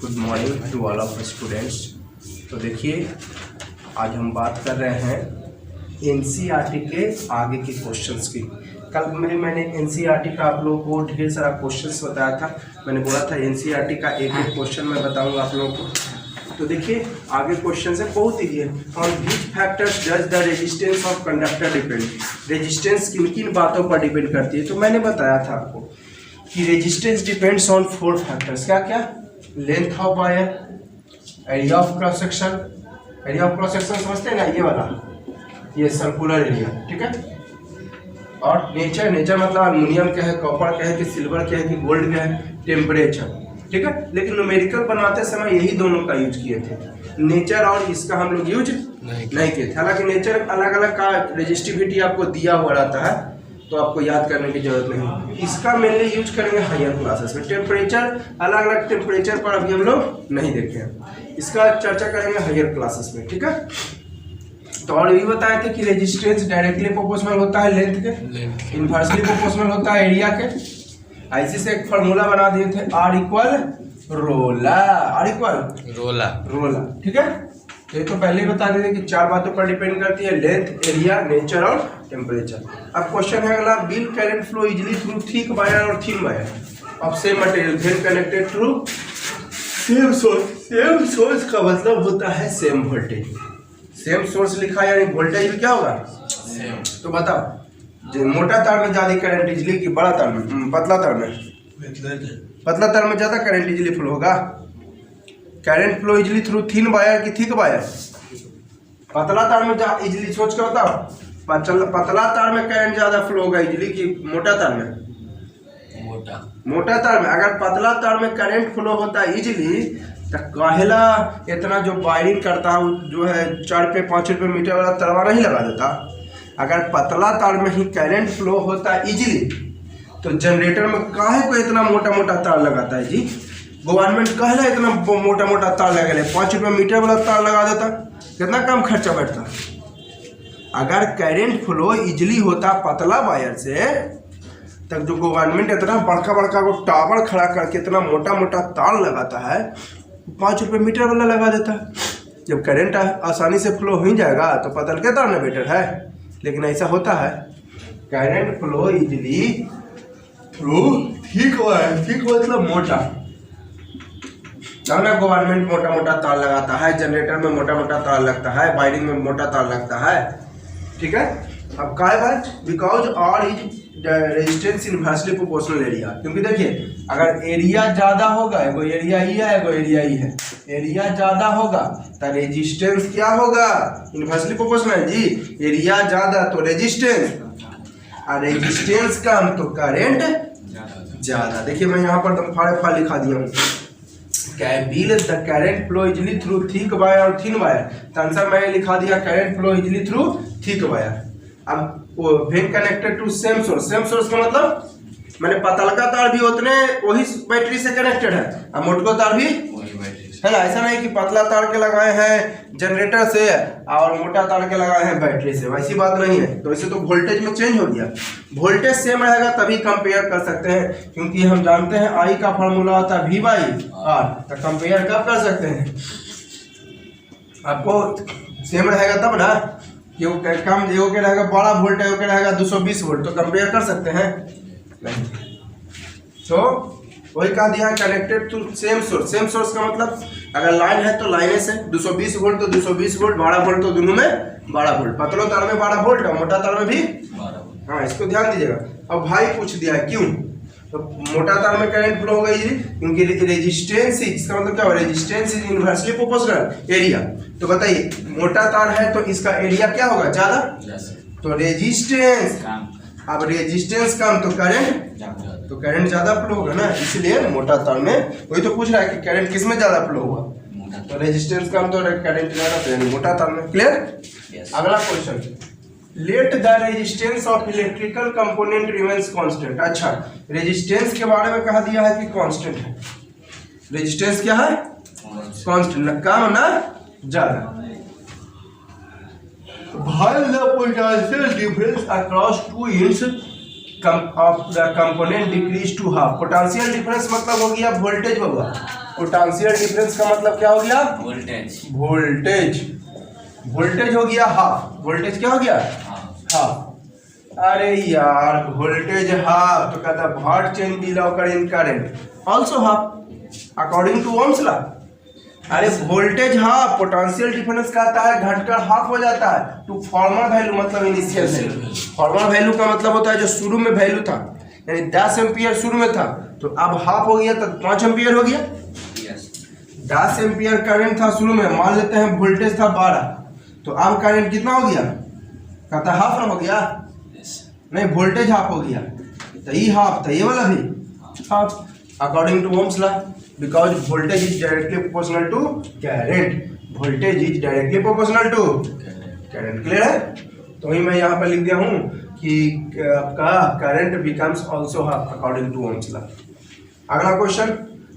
Good morning to all of students. तो देखिए, आज हम बात कर रहे हैं एनसीईआरटी के आगे के क्वेश्चंस की। कल मैंने एनसीईआरटी का आप लोगों को ढेर सारा क्वेश्चंस बताया था। मैंने बोला था एनसीईआरटी का एक एक क्वेश्चन मैं बताऊंगा आप लोगों को। तो देखिए, आगे क्वेश्चन है, बहुत ही है। On which factors does the resistance of conductor depend. Resistance किन किन बातों पर डिपेंड करती है? तो मैंने बताया था आपको कि रेजिस्टेंस डिपेंड्स ऑन 4 फैक्टर्स। क्या क्या? Length of wire, area of cross section. Area of cross section समझते हैं ना, ये वाला, ये सर्कुलर एरिया, ठीक है। और नेचर, नेचर मतलब अल्युमिनियम का है, कॉपर का है कि सिल्वर का है कि गोल्ड का है। टेम्परेचर, ठीक है। लेकिन न्यूमेरिकल बनाते समय यही दोनों का यूज किए थे, नेचर और इसका हम लोग यूज नहीं किए थे। हालांकि नेचर अलग अलग का रेजिस्टिविटी आपको दिया हुआ रहता है, तो आपको याद करने की जरूरत नहीं। इसका मेनली यूज करेंगे हायर क्लासेस में। टेम्परेचर, अलग अलग टेम्परेचर पर अभी हम लोग नहीं देखे हैं, इसका चर्चा करेंगे हायर क्लासेस में, ठीक है। तो और भी बताए थे कि रेजिस्टेंस डायरेक्टली प्रोपोर्शनल होता है लेंथ के, इनवर्सली प्रोपोर्शनल होता है एरिया के। ऐसे से एक फार्मूला बना दिए थे, R इक्वल रोला, R इक्वल रोला, ठीक है। ये तो पहले ही बता देते कि 4 बातों पर डिपेंड करती है, लेंथ, एरिया, नेचर और टेम्परेचर। अब क्वेश्चन है अगला, will current flow easily through thick wire और thin wire of same material then connected through same source. Same source का मतलब होता है सेम वोल्टेज। सेम सोर्स लिखा यानी वोल्टेज भी क्या होगा? सेम। तो बताओ, जो मोटा तार में ज्यादा करंट इजिली कि बड़ा तार में, पतला तार में? पतला तार में ज्यादा करंट इजिली फ्लो होगा। Current flow easily through thin wire की थिक वायर? पतला तार में इजिली, सोच के बताओ, पतला तार में करंट ज्यादा फ्लो होगा इजिली कि मोटा तार में? मोटा तार में। अगर पतला तार में करंट फ्लो होता है इजिली, तो काहेला इतना जो वायरिंग करता है जो है 4 रुपये 5 रुपये मीटर वाला तरवा नहीं लगा देता? अगर पतला तार में ही करंट फ्लो होता है इजिली, तो जनरेटर में काहे को इतना मोटा मोटा तार लगाता है जी? गवर्नमेंट कहला इतना मोटा मोटा तार लगा ले, 5 रुपये मीटर वाला तार लगा देता, कितना कम खर्चा बैठता। अगर करंट फ्लो इजिली होता पतला वायर से, तब जो गवर्नमेंट इतना बड़का बड़का को टावर खड़ा करके इतना मोटा मोटा तार लगाता है, 5 रुपये मीटर वाला लगा देता। जब करंट आसानी से फ्लो हो ही जाएगा तो पतल के तार में बेटर है। लेकिन ऐसा होता है, current flow easily through thick wire, thick मतलब मोटा, तब ना गवर्नमेंट मोटा मोटा तार लगाता है, जनरेटर में मोटा मोटा तार लगता है, वायरिंग में मोटा तार लगता है, ठीक है। अब क्या बात? Because R is resistance inversely proportional area. क्योंकि देखिए, अगर एरिया ज्यादा होगा, एगो एरिया ई है, एगो एरिया ई है, एरिया ज्यादा होगा तो रेजिस्टेंस क्या होगा? इनवर्सली प्रोपोर्शनल जी। एरिया ज्यादा तो रेजिस्टेंस, और रेजिस्टेंस कम तो करंट ज्यादा। देखिए, मैं यहाँ पर फाड़े लिखा दिया हूँ, will the current flow easily through thick wire और थिन वायर। तो आंसर मैं लिखा दिया, current flow easily through thick wire. अब when connected to same source. Same source का मतलब मैंने पतलका तार भी उतने वही बैटरी से कनेक्टेड है, और मोटको तार भी है ना। ऐसा नहीं कि पतला तार के लगाए हैं जनरेटर से और मोटा तार के लगाए हैं बैटरी से, वैसी बात नहीं है। तो ऐसे तो वोल्टेज में चेंज हो गया। वोल्टेज सेम रहेगा तभी कंपेयर कर सकते हैं, क्योंकि हम जानते हैं आई का फॉर्मूला होता है V बाई R। तो कंपेयर कब कर सकते हैं? आपको सेम रहेगा तब ना, ये कम, ये के रहेगा बड़ा वोल्ट, ये के रहेगा 220 वोल्ट, तो कंपेयर कर सकते हैं नहीं। तो वही कहा दिया, connected to same source. Same source का मतलब अगर लाइन है तो लाइने से 220 वोल्ट तो 220 वोल्ट, 12 वोल्ट तो दोनों में 12 वोल्ट। पतला तार में 12 वोल्ट और मोटा तार में भी 12 वोल्ट। हाँ, इसको ध्यान दीजिएगा। अब भाई पूछ दिया क्यों? तो मोटा तार में करंट फ्लो हो गई क्योंकि रेजिस्टेंस, इसका मतलब क्या हो? Resistance is inversely proportional area. तो बताइए, मोटा तार है तो इसका एरिया क्या होगा? ज्यादा, तो रेजिस्टेंस। अब रेजिस्टेंस कम तो करंट, तो करंट ज्यादा फ्लो होगा ना, इसलिए मोटा तार में। वही तो पूछ रहा है कि करंट किस में ज्यादा फ्लो हुआ? तो रेजिस्टेंस कम तो करंट ज्यादा, तो मोटा तार में। क्लियर? अगला question, let the resistance of electrical component remains constant. अच्छा, रेजिस्टेंस के बारे में कहा दिया है कि कांस्टेंट है। रेजिस्टेंस क्या है? कांस्टेंट, ना कम ना ज्यादा। While the potential difference across two ends of the component decrease to half. Potential difference मतलब हो गया वोल्टेज होगा। पोटेंशियल डिफरेंस का मतलब क्या हो गया? वोल्टेज। वोल्टेज हो गया हाफ। वोल्टेज क्या हो गया? हाफ। अरे यार वोल्टेज हाफ तो कहता what change will occur in current also half according to Ohm's law. अरे वोल्टेज हाफ, पोटेंशियल डिफरेंस का आता है घटकर हाफ हो जाता है टू फॉर्मर वैल्यू मतलब इनिशियल वैल्यू। फॉर्मर वैल्यू का मतलब होता है जो शुरू में वैल्यू था, यानी 10 एम्पियर शुरू में था तो अब हाफ हो गया तो 5 एम्पियर हो गया। 10 एम्पियर करंट था शुरू में, मान लेते हैं वोल्टेज था 12, तो अब करंट कितना हो गया? कहता हाफ ना हो गया? नहीं, वोल्टेज हाफ हो गया तो ये हाफ था, ये वाला भी half according to Ohm's law, because voltage is directly proportional to current. Voltage is directly proportional to current. Clear है? तो वही मैं यहाँ पर लिख दिया हूँ कि आपका current becomes also half according to Ohm's law. अगला क्वेश्चन,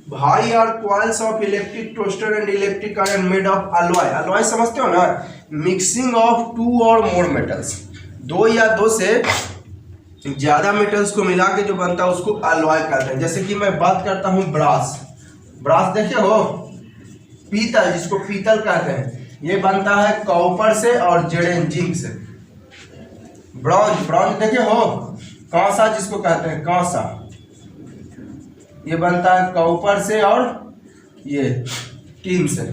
भाई are coils of electric toaster and electric iron made of alloy. Alloy समझते हो ना? मिक्सिंग ऑफ 2 और मोर मेटल्स, 2 या 2 से ज्यादा मेटल्स को मिला के जो बनता है उसको अलॉय कहते हैं। जैसे कि मैं बात करता हूँ ब्रास। ब्रास देखे हो? पीतल, जिसको पीतल कहते हैं, ये बनता है कॉपर से और जिंक से। ब्रॉन्ज, ब्रॉन्ज देखे हो? कांसा जिसको कहते हैं, कांसा, ये बनता है कॉपर से और ये टीन से।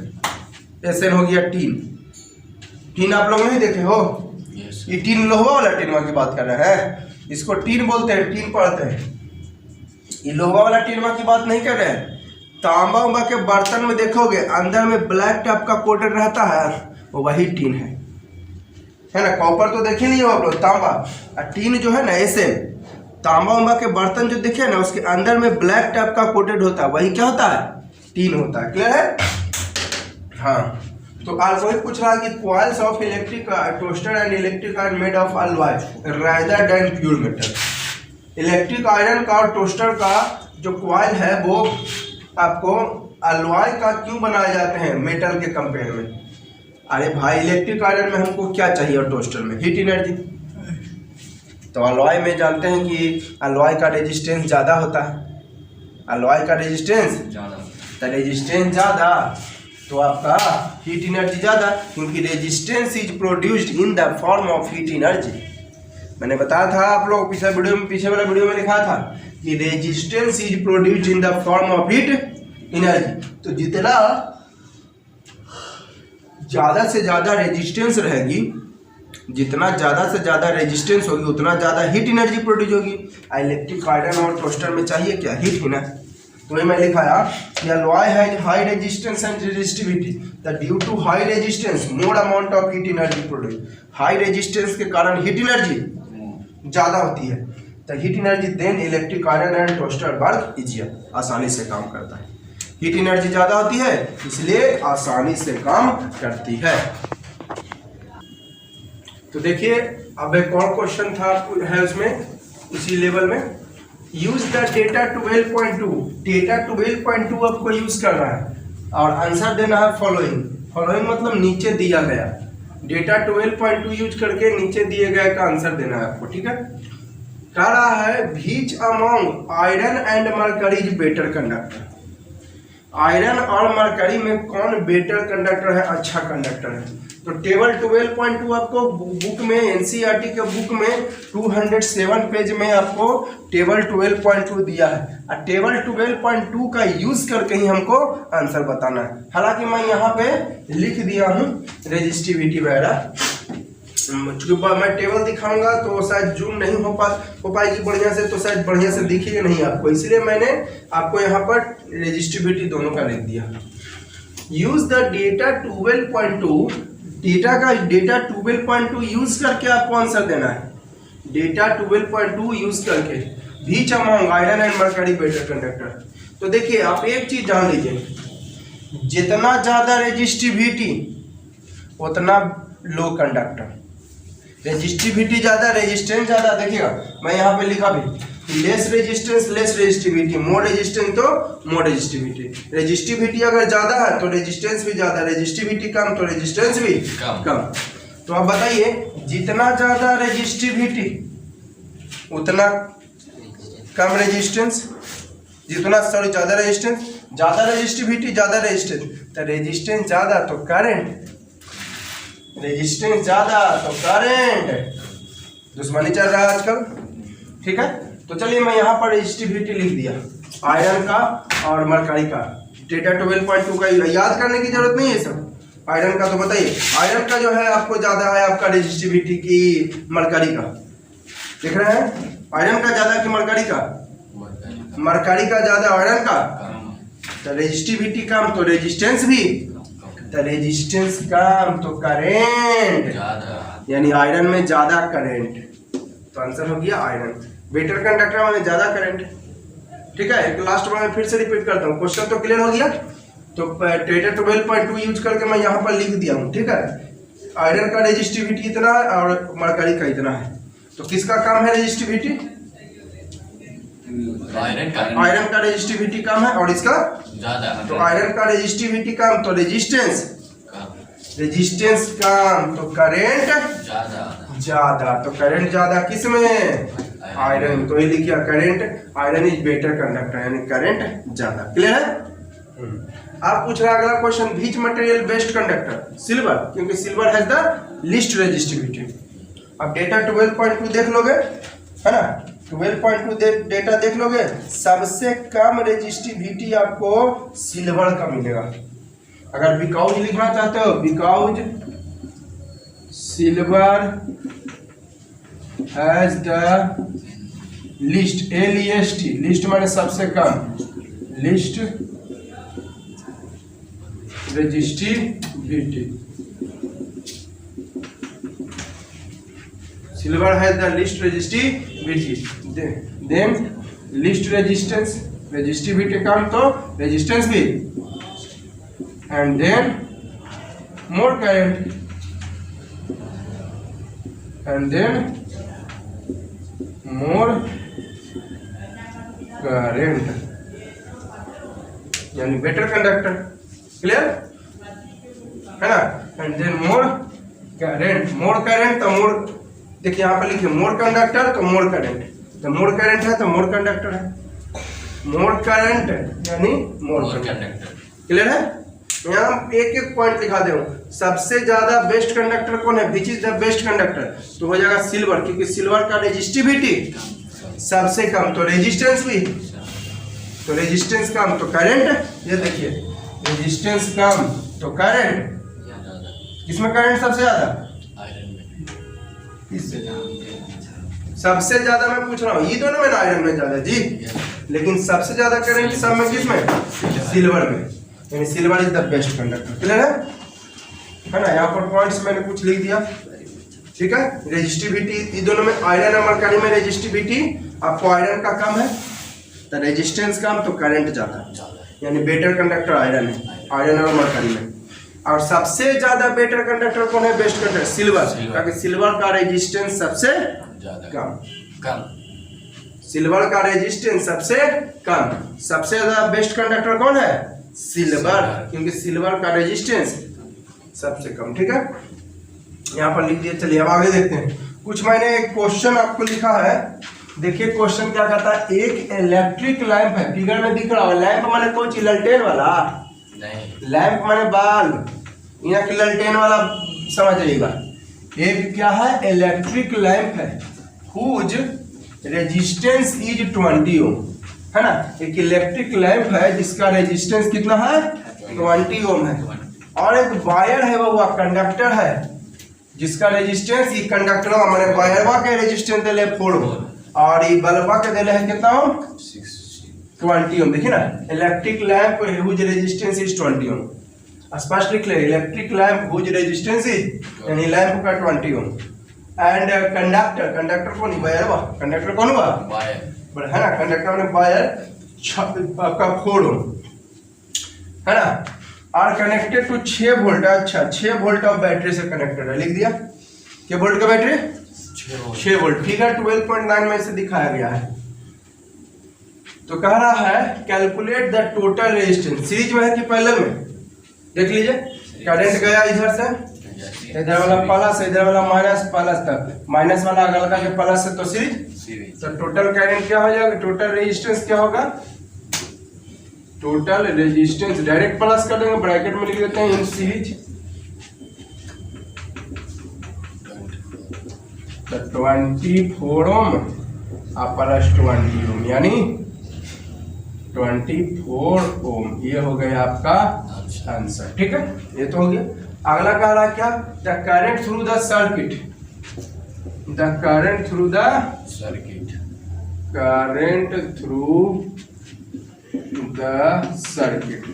ऐसे हो गया टीन। टीन आप लोग नहीं देखे हो? ये टीन लोहा वाला टीनवा की बात कर रहे हैं, इसको टीन बोलते हैं, टीन पढ़ते हैं। ये लोहा वाला टीनवा की बात नहीं कर रहे हैं। तांबा उंबा के बर्तन में देखोगे अंदर में ब्लैक टाइप का कोटेड रहता है, वो वही टीन है ना? कॉपर तो देखे नहीं हो आप लोग, तांबा। और टीन जो है ना, ऐसे तांबा उंबा के बर्तन जो देखे ना उसके अंदर में ब्लैक टाइप का कोटेड होता है, वही क्या होता है? टीन होता है। क्लियर है? हाँ, तो आज वही पूछ रहा है कि coils of electric toaster and electric iron made of alloy rather than pure metal. Electric iron का और टोस्टर का जो कॉइल है वो आपको अलॉय का क्यों बनाए जाते हैं मेटल के कंपेयर में? अरे भाई इलेक्ट्रिक आयरन में हमको क्या चाहिए और टोस्टर में? Heat energy. तो अलॉय में जानते हैं कि अलॉय का रेजिस्टेंस ज़्यादा होता है। अलॉय का रेजिस्टेंस ज़्यादा, तो रेजिस्टेंस ज़्यादा तो आपका हीट एनर्जी ज़्यादा, क्योंकि resistance is produced in the form of heat energy. मैंने बताया था आप लोग पीछे वाला वीडियो में लिखा था कि resistance is produced in the form of heat energy. तो जितना ज़्यादा से ज़्यादा रेजिस्टेंस रहेगी, जितना ज़्यादा से ज़्यादा रेजिस्टेंस होगी उतना ज़्यादा हीट एनर्जी प्रोड्यूस होगी। इलेक्ट्रिक आयरन और टोस्टर में चाहिए क्या? हीट ही ना। तो वही मैं लिखाया कि alloy has high resistance and resistivity, the due to high resistance more amount of heat energy produce. High resistance के कारण हीट एनर्जी ज़्यादा होती है, तो heat energy then electric iron and toaster work easier, आसानी से काम करता है। हीट एनर्जी ज़्यादा होती है इसलिए आसानी से काम करती है। तो देखिए अब एक और क्वेश्चन था है उसमें उसी लेवल में, यूज द डेटा 12.2। डेटा 12.2 आपको यूज करना है और आंसर देना है फॉलोइंग। फॉलोइंग मतलब नीचे दिया गया। डेटा 12.2 यूज करके नीचे दिए गए का आंसर देना है आपको। ठीक है, कह रहा है which among iron and mercury is better conductor. Iron और मरकरी में कौन बेटर कंडक्टर है, अच्छा कंडक्टर है? तो टेबल 12.2 आपको बुक में, एनसीईआरटी के बुक में 207 पेज में आपको टेबल 12.2 दिया है और टेबल 12.2 का यूज करके ही हमको आंसर बताना है। हालांकि मैं यहाँ पे लिख दिया हूँ रेजिस्टिविटी वगैरह, चूँकि मैं टेबल दिखाऊंगा तो शायद जूम नहीं हो पाएगी बढ़िया से, तो शायद बढ़िया से दिखेगा नहीं आपको, इसलिए मैंने आपको यहाँ पर रेजिस्टिविटी दोनों का लिख दिया। Use the data 12.2, data 12.2 use करके आपको आंसर देना है। डेटा 12.2 यूज करके which among iron and mercury better conductor. तो देखिए आप एक चीज जान लीजिए, जितना ज्यादा रेजिस्टिविटी उतना लो कंडक्टर। रेजिस्टिविटी ज्यादा, रेजिस्टेंस ज्यादा। देखिएगा मैं यहाँ पे लिखा भी less resistance less resistivity, more resistance तो मोर रेजिस्टिविटी। रेजिस्टिविटी अगर ज्यादा है तो रेजिस्टेंस भी ज्यादा, रेजिस्टिविटी कम तो रेजिस्टेंस भी कम। तो आप बताइए जितना ज्यादा रेजिस्टिविटी उतना कम रेजिस्टेंस, जितना सॉरी ज़्यादा रेजिस्टेंस, ज़्यादा रेजिस्टिविटी ज़्यादा रेजिस्टेंस, तो रेजिस्टेंस ज़्यादा तो करंट, रेजिस्टेंस ज़्यादा तो करंट, दुश्मनी चल रहा है आजकल, ठीक है। तो चलिए मैं यहाँ पर रेजिस्टिविटी लिख दिया आयरन का और मरकरी का, डेटा 12.2 का याद करने की जरूरत नहीं है सब। आयरन का तो बताइए, आयरन का जो है आपको ज़्यादा है आपका रेजिस्टिविटी की मरकरी का, देख रहे हैं, आयरन का ज़्यादा कि मरकरी का, मरकरी का ज़्यादा आयरन का, तो रेजिस्टिविटी कम तो रेजिस्टेंस भी, तो रेजिस्टेंस कम तो करेंट, यानी आयरन में ज़्यादा करेंट, तो आंसर हो गया आयरन। बेटर कंडक्टर में ज़्यादा करंट, ठीक है। एक लास्ट बार मैं फिर से रिपीट करता हूँ, क्वेश्चन तो क्लियर हो गया। तो डेटा 12.2 यूज करके मैं यहाँ पर लिख दिया हूँ, ठीक है। आयरन का रेजिस्टिविटी इतना है और मरकरी का इतना है, तो किसका कम है रेजिस्टिविटी, आयरन का रेजिस्टिविटी कम है और इसका ज्यादा, तो आयरन का रेजिस्टिविटी कम तो रेजिस्टेंस, रेजिस्टेंस कम तो करंट ज्यादा, तो करंट ज्यादा किस में, आयरन, तो ये लिखिए current, iron is better conductor, यानी करंट ज्यादा, क्लियर है। आप पूछ रहे अगला question, which material best conductor, silver, क्योंकि silver has the least resistivity. अब डेटा 12.2 देख लोगे, है ना, 12.2 डेटा देख लोगे, सबसे कम रेजिस्टिविटी आपको सिल्वर का मिलेगा। अगर बिकॉज लिखना चाहते हो, because silver has the least, LEST, least माने सबसे कम, least resistivity, silver has the least resistivity, then least resistance, resistivity कम तो रेजिस्टेंस भी, and then more current, and then more current, यानी बेटर कंडक्टर, क्लियर है ना, and then more current, more current तो मोर, देखिए यहाँ पर लिखिए मोर कंडक्टर तो मोर करंट, तो मोर करंट है तो मोर कंडक्टर है, मोर करंट यानी मोर कंडक्टर, क्लियर है। यहाँ एक एक पॉइंट लिखा दे, सबसे ज्यादा बेस्ट कंडक्टर कौन है, which is the best conductor, तो हो जाएगा सिल्वर, क्योंकि सिल्वर का रेजिस्टिविटी सबसे कम तो रेजिस्टेंस भी, तो रेजिस्टेंस कम तो करंट, ये देखिए रेजिस्टेंस कम तो करंट, किसमें करंट सबसे ज्यादा, इससे सबसे ज्यादा मैं पूछ रहा हूँ, ये दोनों में आयरन में ज्यादा जी, लेकिन सबसे ज्यादा करंट सब में किसमें, सिल्वर में, यानी silver is the best conductor, clear है ना। यहाँ पर पॉइंट्स मैंने कुछ लिख दिया, ठीक है। रेजिस्टिविटी ये दोनों में, आयरन और मरकरी में रेजिस्टिविटी आपको आयरन का कम है, तो रेजिस्टेंस कम तो करंट ज्यादा, यानी बेटर कंडक्टर आयरन है, आयरन और मरकरी में। और सबसे ज्यादा बेटर कंडक्टर कौन है, बेस्ट कंडक्टर सिल्वर, क्योंकि सिल्वर का रेजिस्टेंस सबसे कम, सिल्वर का रेजिस्टेंस सबसे कम, सबसे ज्यादा बेस्ट कंडक्टर कौन है, सिल्वर, क्योंकि सिल्वर का रेजिस्टेंस सबसे कम, ठीक है। यहाँ पर लिख दिया, चलिए अब आगे देखते हैं। कुछ मैंने एक क्वेश्चन आपको लिखा है, देखिए क्वेश्चन क्या कहता है, एक इलेक्ट्रिक लैंप है, फिगर में दिख रहा है, लैंप माने कौन सी, ललटेन वाला नहीं, लैंप माने बल्ब, यहाँ की ललटेन वाला समझ जाइएगा। एक क्या है, इलेक्ट्रिक लैंप है, हुज रेजिस्टेंस इज 20 ओम, है ना, एक इलेक्ट्रिक लैंप है जिसका रेजिस्टेंस कितना है, 20 ओम है, और एक वायर है, वो कंडक्टर है जिसका रेजिस्टेंस, ये कंडक्टर मैंने वायरवा के रेजिस्टेंस दे 4 ओम, और ये बल्बा के दे है कितना ओम, 20 ओम, देखिए ना, electric lamp whose resistance is 20 ohm, स्पष्ट लिख ले, electric lamp whose resistance is, यानी लैंप का 20 ओम, एंड कंडक्टर, कंडक्टर कौन, वायरवा, कंडक्टर कौन हुआ, वायर, है ना, कंडक्टर में वायर आपका 4 ओम, है ना, और कनेक्टेड टू 6 वोल्ट, अच्छा 6 वोल्ट ऑफ बैटरी से कनेक्टेड है, लिख दिया, क्या वोल्ट का बैटरी, 6 वोल्ट, फिगर 12.9 में से दिखाया गया है। तो कह रहा है calculate the total resistance, series में है कि पैरेलल में, देख लीजिए, करंट गया इधर से, इधर वाला प्लस, इधर वाला माइनस, प्लस तक माइनस वाला अगल का जो प्लस है तो सीरीज। तो टोटल करंट क्या हो जाएगा, टोटल रेजिस्टेंस क्या होगा, टोटल रेजिस्टेंस डायरेक्ट प्लस कर देंगे, ब्रैकेट में लिख देते हैं इन सीरीज। तो 24 ओम और प्लस 20 ओम यानी 24 ओम, ये हो गया आपका आंसर। ठीक है, ये तो हो गया। अगला कह रहा क्या, the current through the circuit, the current through the circuit, current through the circuit.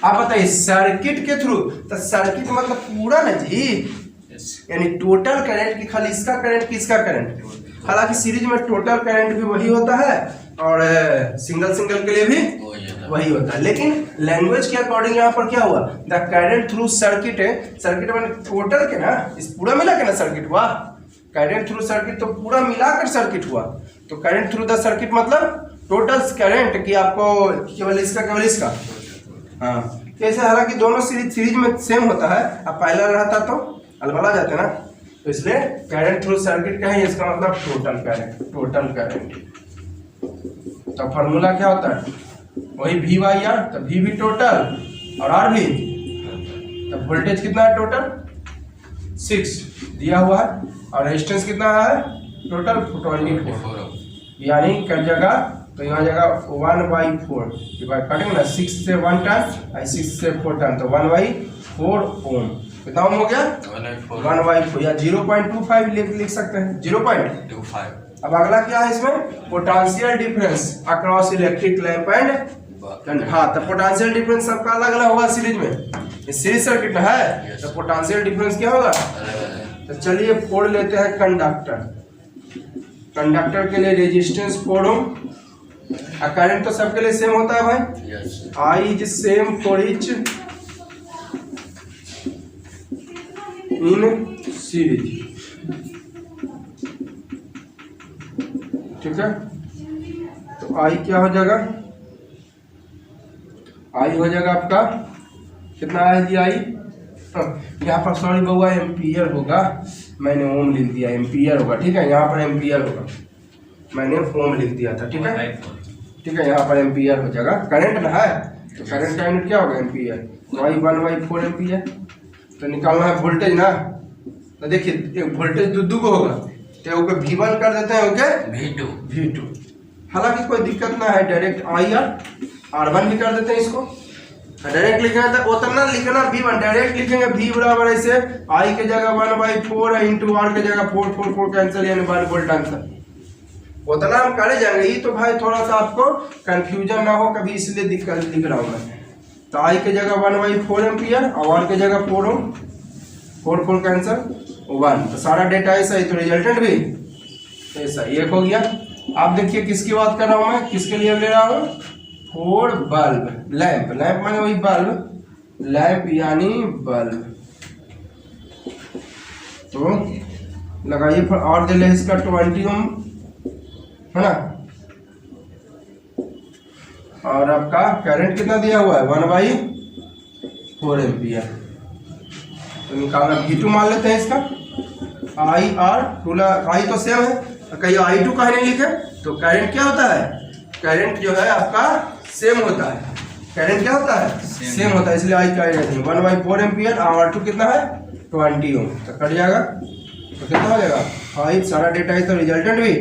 आप बताइए सर्किट के थ्रू, तो सर्किट मतलब पूरा ना जी, यानी टोटल करंट की, खाली इसका करंट किसका करंट। हालांकि सीरीज में टोटल करंट भी वही होता है और सिंगल सिंगल के लिए भी वही होता है, लेकिन लैंग्वेज के अकॉर्डिंग यहाँ पर क्या हुआ, द करंट थ्रू सर्किट है, सर्किट में टोटल के ना, इस पूरा मिला के ना सर्किट हुआ, करंट थ्रू सर्किट तो पूरा मिलाकर सर्किट हुआ। तो करंट थ्रू द सर्किट मतलब टोटल करंट की आपको केवल इसका हाँ, कैसे, हालांकि दोनों सीरीज में सेम होता है, अब पहला रहता तो अलबला जाते ना, तो इसलिए करंट थ्रू सर्किट का है, इसका मतलब टोटल करंट, टोटल करंट। तो फॉर्मूला क्या होता है, वही वी बाई आर, तो वी भी टोटल और आर भी, तो वोल्टेज कितना है टोटल 6 दिया हुआ है और रेजिस्टेंस कितना है टोटल 24, यानी कर जगह, तो यहाँ जगह 1/4 डिवाइड करेंगे ना, 6 से 1 टाइम, 6 से 4 टाइम, तो 1/4 ओम कितना ओम हो गया 1/4 या 0.25 लिख सकते हैं, 0.25। अब अगला क्या है इसमें, potential difference across electric lamp and, हाँ तो पोटेंशियल डिफरेंस सबका अलग अलग होगा सीरीज में, सीरीज सर्किट में है तो पोटेंशियल डिफरेंस क्या होगा। तो चलिए फोड़ लेते हैं कंडक्टर, कंडक्टर के लिए रेजिस्टेंस 4 ओम, करंट तो सबके लिए सेम होता है भाई, I is same for each in series. ठीक है, तो आई क्या हो जाएगा, आई हो जाएगा आपका कितना है जी आई, यहाँ पर सॉरी बउआ एम्पियर होगा, मैंने ओम लिख दिया, एम्पियर होगा। ठीक है, यहाँ पर एम्पियर होगा, मैंने ओम लिख दिया था। ठीक है, ठीक है, यहाँ पर एम्पियर हो जाएगा, करंट ना है तो करंट का यूनिट क्या होगा एम्पियर, वाई 1/4 एम्पियर। तो निकालना है वोल्टेज ना, तो देखिए वोल्टेज दो को होगा, तो ओके V1 कर देते हैं, ओके V2। हालांकि कोई दिक्कत ना है, डायरेक्ट R1 भी कर देते हैं इसको, डायरेक्ट लिखना था उतना लिखना V1, डायरेक्ट लिखेंगे V बराबर ऐसे I के जगह 1/4 इंटू R के जगह 4 कैंसिल, यानी 1 वोल्ट आंसर, उतना हम करे जाएंगे। ये तो भाई थोड़ा सा आपको कंफ्यूजन ना हो कभी, इसलिए दिक्कत लिख रहा हूँ मैं। तो I के जगह 1/4 एम्पियर और R के जगह 4 ओम, 4 कैंसिल 1, तो सारा डेटा ऐसा ही, तो रिजल्टेंट भी ऐसा, एक हो गया। आप देखिए किसकी बात कर रहा हूँ मैं, किसके लिए ले रहा हूँ, 4 बल्ब, लैंप, लैंप माने वही बल्ब, लैंप यानी बल्ब। तो लगाइए फिर और दे ले इसका 20 ओम है ना, और आपका करंट कितना दिया हुआ है 1/4 एम्पियर। तो निकालना V2 मान लेते हैं इसका, आई आर टूला, आई तो सेम है, कहीं I2 कहीं नहीं लिखे, तो करंट क्या होता है, करंट जो है आपका सेम होता है, करंट क्या होता है सेम होता है, इसलिए आई का 1/4 एम्पियर और R2 कितना है 20 ओम, तो कट जाएगा, तो कितना हो जाएगा 5, सारा डेटा है, तो रिजल्टेंट भी।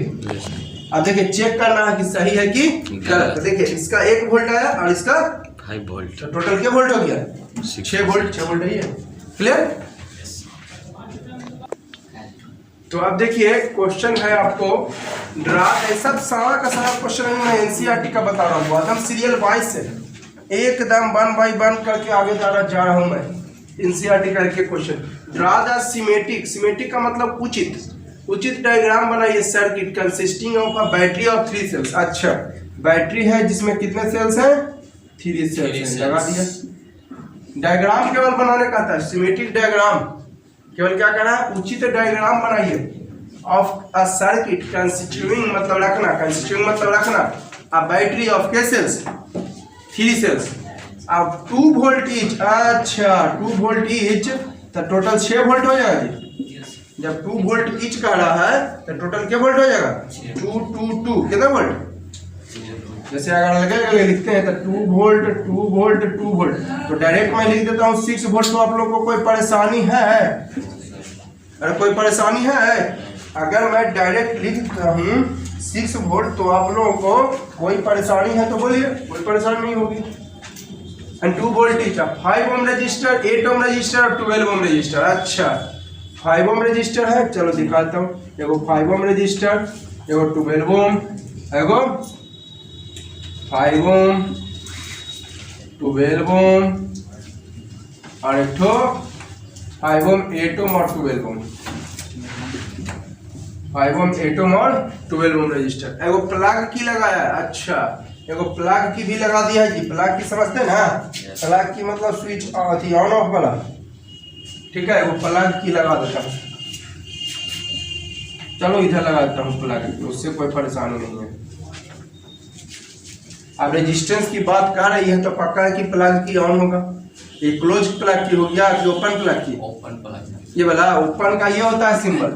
अब देखिए चेक करना है कि सही है कि गलत। तो देखिए इसका 1 वोल्ट आया और इसका 5 वोल्ट, तो टोटल क्या वोल्ट हो गया 6 वोल्ट, 6 वोल्ट है, क्लियर। तो अब देखिए क्वेश्चन है आपको ड्रा, सब सारा का सारा क्वेश्चन है मैं एनसीईआरटी का बता रहा हूँ, एकदम सीरियल वाइज से एकदम 1 बाय 1 करके आगे जा रहा हूँ मैं, एनसीईआरटी करके question. Draw the symmetric, symmetric का मतलब उचित डायग्राम बनाइए circuit consisting of a battery of 3 cells. अच्छा बैटरी है जिसमें कितने सेल्स हैं 3 सेल्स लगा दिया। डायग्राम केवल बनाने का था, सिमेट्रिक डायग्राम केवल क्या करना है, उचित डायग्राम बनाइए ऑफ अ सर्किट कंस्टिट्यूइंग मतलब रखना, कंस्टिट्यूइंग मतलब रखना अ बैटरी ऑफ के सेल्स 3 सेल्स अब 2 वोल्ट ईच। अच्छा 2 वोल्ट ईच तो टोटल 6 वोल्ट हो जाएगा जी। जब 2 वोल्ट ईच कह रहा है तो टोटल क्या वोल्ट हो जाएगा? 2 2 2 कितना वोल्ट? जैसे अगर लगे लिखते हैं तो 2 वोल्ट 2 वोल्ट 2 वोल्ट, तो डायरेक्ट मैं लिख देता हूँ 6 वोल्ट। तो आप लोग को कोई परेशानी है? अरे कोई परेशानी है? अगर मैं डायरेक्ट लिखता हूँ 6 वोल्ट तो आप लोगों को कोई परेशानी है तो बोलिए, कोई परेशानी नहीं होगी। And 2 volt each, 5 ohm resistor, 8 ohm resistor और 12 ओम रजिस्टर। अच्छा 5 ओम रजिस्टर है, चलो दिखाता हूँ। एगो 5 ओम रजिस्टर, एगो 12 ओम, एगो 5 ओम 12 ओम और एक 5 ओम 8 ओम और 12 ओम, 5 ओम 8 ओम और 12 ओम रजिस्टर। एगो प्लग की लगाया है। अच्छा एगो प्लग की भी लगा दिया है जी। प्लग की समझते हैं ना? प्लग की मतलब स्विच ऑन ऑफ वाला, ठीक है। एगो प्लग की लगा देता हूँ, चलो इधर लगा देता हूँ प्लग की, उससे कोई परेशानी नहीं है। अब रेजिस्टेंस की बात कर रही है तो पक्का है कि प्लग की ऑन होगा। ये क्लोज प्लग की हो गया कि ओपन प्लग की? Open plug. ये वाला ओपन का ये होता है सिंबल,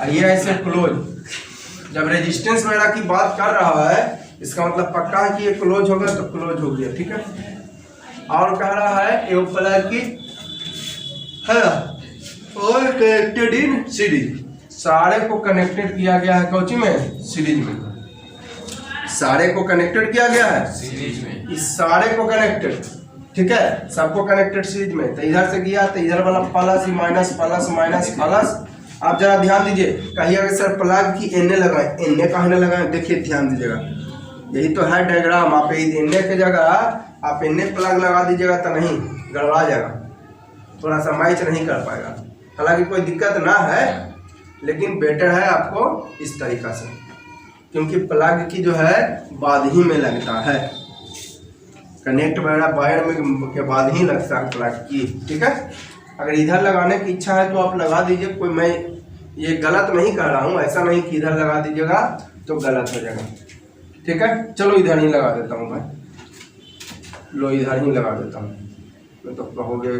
ये ऐसे क्लोज। जब रेजिस्टेंस वगैरह की बात कर रहा है इसका मतलब पक्का है कि ये क्लोज होगा, तो क्लोज हो गया, ठीक है। और कह रहा है ये प्लग की है और कनेक्टेड इन सीरीज, सारे को कनेक्टेड किया गया है कौची में? सीरीज में। सारे को कनेक्टेड किया गया है सीरीज में, इस सारे को कनेक्टेड, ठीक है, सबको कनेक्टेड सीरीज में। तो इधर से गया तो इधर वाला plus minus plus minus plus. आप जरा ध्यान दीजिए, कहिएगा सर प्लग की एन लगाए, एन कहने लगाए, देखिए ध्यान दीजिएगा, यही तो है डायग्राम। आप एन के जगह आप एन प्लग लगा दीजिएगा तो नहीं, गड़बड़ा जाएगा, थोड़ा सा मैच नहीं कर पाएगा। हालांकि कोई दिक्कत ना है, लेकिन बेटर है आपको इस तरीका से, क्योंकि प्लग की जो है बाद ही में लगता है, कनेक्ट वगैरह वायर में के बाद ही लगता है प्लग की, ठीक है। अगर इधर लगाने की इच्छा है तो आप लगा दीजिए, कोई मैं ये गलत नहीं कर रहा हूँ, ऐसा नहीं कि इधर लगा दीजिएगा तो गलत हो जाएगा, ठीक है। चलो इधर ही लगा देता हूँ मैं, लो इधर ही लगा देता हूँ। तो कहोगे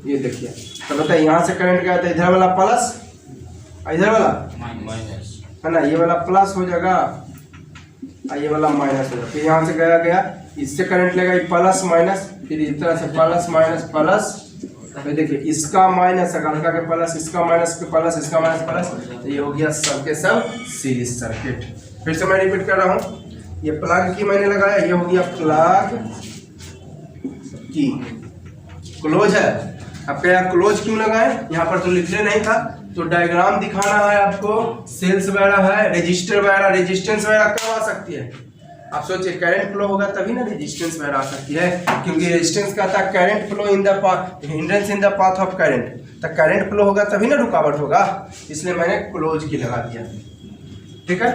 ये देखिए, तो बताइए यहाँ से करंट गया था, इधर वाला प्लस इधर वाला माइनस है ना, ये वाला प्लस हो जाएगा और ये वाला माइनस हो जाएगा। फिर यहाँ से गया गया, इससे करंट लेगा प्लस माइनस, फिर इस तरह से प्लस माइनस प्लस। तो देखिए इसका माइनस हल्का के प्लस, इसका माइनस के प्लस, इसका माइनस प्लस, तो ये हो गया सबके सब सीरीज सर्किट। फिर से मैं रिपीट कर रहा हूँ, ये प्लग की मैंने लगाया, ये हो गया प्लग की, क्लोज है। अब क्या क्लोज क्यों लगाए? यहाँ पर तो लिखने नहीं था, तो डायग्राम दिखाना है आपको। सेल्स वगैरह है, रजिस्टर वगैरह, रेजिस्टेंस वगैरह कब आ सकती है? आप सोचिए करंट फ्लो होगा तभी ना रेजिस्टेंस वगैरह आ सकती है, क्योंकि रेजिस्टेंस कहता है current flow in the path, hindrance in the path of current. तो करंट फ्लो होगा तभी ना रुकावट होगा, इसलिए मैंने क्लोज की लगा दिया, ठीक है।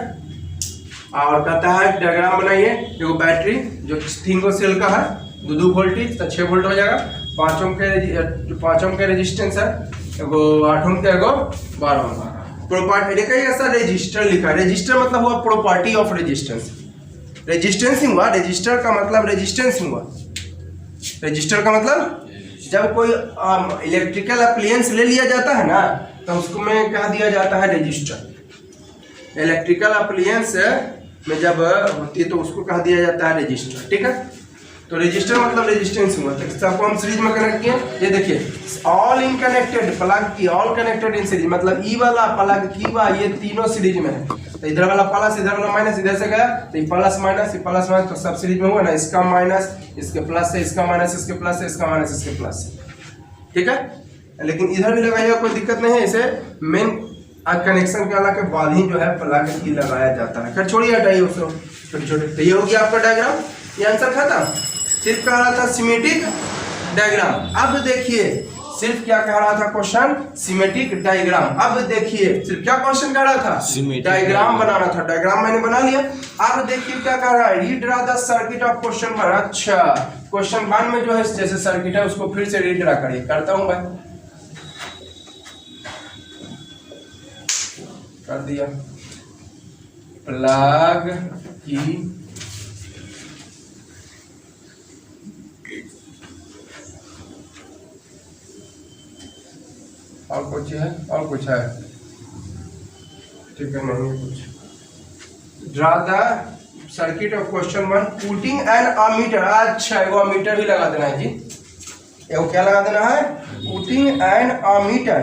और कहता है डायग्राम बनाइए, एगो बैटरी जो 3 सेल का है, 2 वोल्टेज तो 6 वोल्ट हो जाएगा, 5 ओम के रेजिस्टेंस है, एगो 8 ओम के, एगो 12 ओम। प्रॉपर्टी देखिएगा सर, रजिस्टर लिखा है, रजिस्टर मतलब हुआ प्रॉपर्टी ऑफ रेजिस्टेंस। रेजिस्टेंस हुआ, रजिस्टर का मतलब रेजिस्टेंस हुआ। रजिस्टर का मतलब जब कोई इलेक्ट्रिकल अप्लायंस ले लिया जाता है ना, तो उसको में क्या दिया जाता है? रजिस्टर। इलेक्ट्रिकल अप्लायंस में जब होती है तो उसको कहा दिया जाता है रजिस्टर, ठीक है। तो रजिस्टर मतलब रेजिस्टेंस हुआ। तो सबको हम सीरीज में कनेक्ट किए, ये देखिए ऑल इन कनेक्टेड, प्लग की ऑल कनेक्टेड इन सीरीज, मतलब ई वाला प्लग की वा ये तीनों सीरीज में है। तो इधर वाला प्लस, इधर वाला माइनस, इधर से गया तो ये प्लस माइनस, ये प्लस माइनस, तो सब सीरीज में हुआ ना। इसका माइनस इसके प्लस से, इसका माइनस इसके प्लस से, इसका माइनस इसके प्लस से, ठीक है। लेकिन इधर भी लगाइएगा, कोई दिक्कत नहीं है। इसे मेन कनेक्शन करने के बाद ही जो है प्लग की लगाया जाता है। खैर छोड़िए, हटाइए उसको छोटे छोटे। तो ये हो गया आपका डायग्राम, ये आंसर खत्म। सिर्फ कह रहा था सिमेट्रिक डायग्राम। अब देखिए सिर्फ क्या कह रहा था क्वेश्चन? Symmetric diagram. अब देखिए सिर्फ क्या क्वेश्चन कह रहा था? डायग्राम बनाना था। डायग्राम मैंने बना लिया। अब देखिए क्या कह रहा है? Read the circuit of question 1। अच्छा, क्वेश्चन 1 में जो है जैसे सर्किट है उसको फिर से रीड ड्रा करिए। करता हूं मैं, कर दिया। प्लग की और कुछ है, और कुछ है, ठीक है, नहीं है कुछ। Draw the circuit of question 1 putting an ammeter. अच्छा, एगो अमीटर भी लगा देना है जी, एगो क्या लगा देना है, पुटिंग एन अमीटर,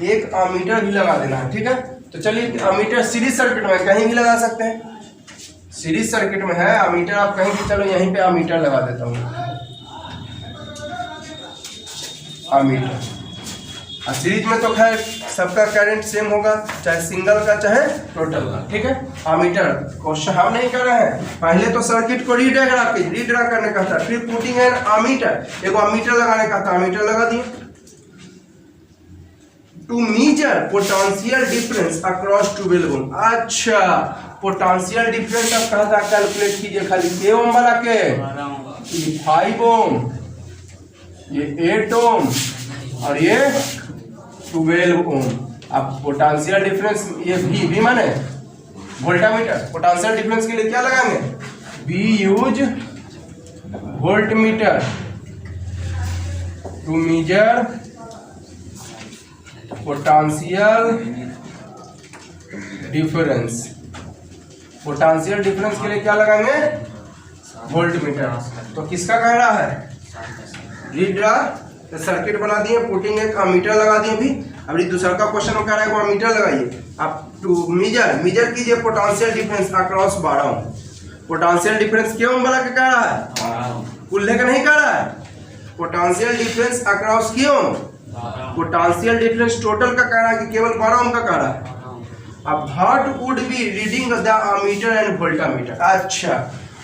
एक अमीटर भी लगा देना है, ठीक है। तो चलिए, अमीटर सीरीज सर्किट में कहीं भी लगा सकते हैं, सीरीज सर्किट में है अमीटर, आप कहीं भी, चलो यहीं पे अमीटर लगा देता हूँ, अमीटर। और सीरीज में तो खैर सबका करंट सेम होगा, चाहे सिंगल का चाहे टोटल का, ठीक है। अमीटर क्वेश्चन हम नहीं कर रहे हैं, पहले तो सर्किट को रीड्रा करने का था, फिर पुटिंग एन अमीटर, एगो अमीटर लगाने का था, अमीटर लगा दिए। To measure potential difference across 12 ohm. अच्छा, पोटेंशियल डिफरेंस अब कहा था, कैलकुलेट कीजिए खाली, के ओम वाला के, ये 5 ओम, ये 8 ओम और ये 12 ओम। अब पोटेंशियल डिफरेंस, ये भी माने वोल्टामीटर, पोटेंशियल डिफरेंस के लिए क्या लगाएंगे, we use voltmeter to measure potential difference. Potential difference के लिए क्या लगाएंगे, वोल्टमीटर। तो किसका कह रहा है, रीड्रा, तो सर्किट बना दिए, पुटिंग एक अमीटर लगा दिए। अभी दूसरा का क्वेश्चन में कह रहा है वो अमीटर लगाइए आप, टू मेजर कीजिए पोटेंशियल डिफरेंस अक्रॉस 12 ओम। पोटेंशियल डिफरेंस क्यों वाला का कह रहा है, कुल्ले का नहीं कह रहा है, पोटेंशियल डिफरेंस अक्रॉस क्यों, पोटेंशियल डिफरेंस टोटल का कह रहा है कि केवल 12 ओम का कह रहा है। अब what would be reading the ammeter and voltameter. अच्छा,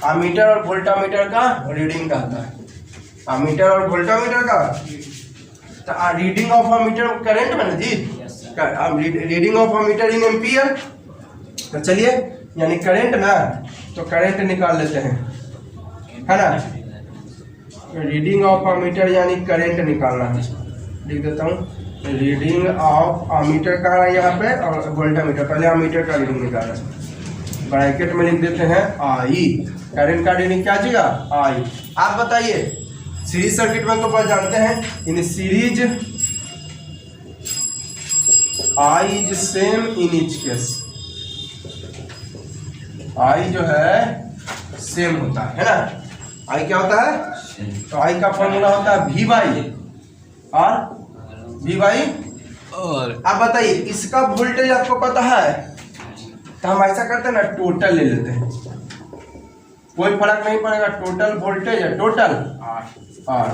अमीटर और वोल्टामीटर का रीडिंग कहता है, अमीटर और वोल्टामीटर का, तो रीडिंग ऑफ अमीटर करंट में ना जी, reading of ammeter in ampere. तो चलिए, यानी करंट ना, तो करंट निकाल लेते हैं, है ना। रीडिंग ऑफ अमीटर यानी करंट निकालना है, लिख देता हूँ, रीडिंग ऑफ अमीटर का है यहाँ पे, और वोल्टामीटर, पहले अमीटर का रीडिंग निकालना है, ब्रैकेट में लिख देते हैं आई, करंट का रीडिंग क्या आएगा, आई। आप बताइए, सीरीज सर्किट में तो बस जानते हैं, in series I is same in each case, I जो है सेम होता है ना, आई क्या होता है, तो आई का फॉर्मूला होता है वी बाई और वी बाई, और आप बताइए इसका वोल्टेज आपको पता है, तो हम ऐसा करते हैं ना, टोटल ले लेते हैं, कोई फर्क नहीं पड़ेगा, टोटल वोल्टेज है, टोटल और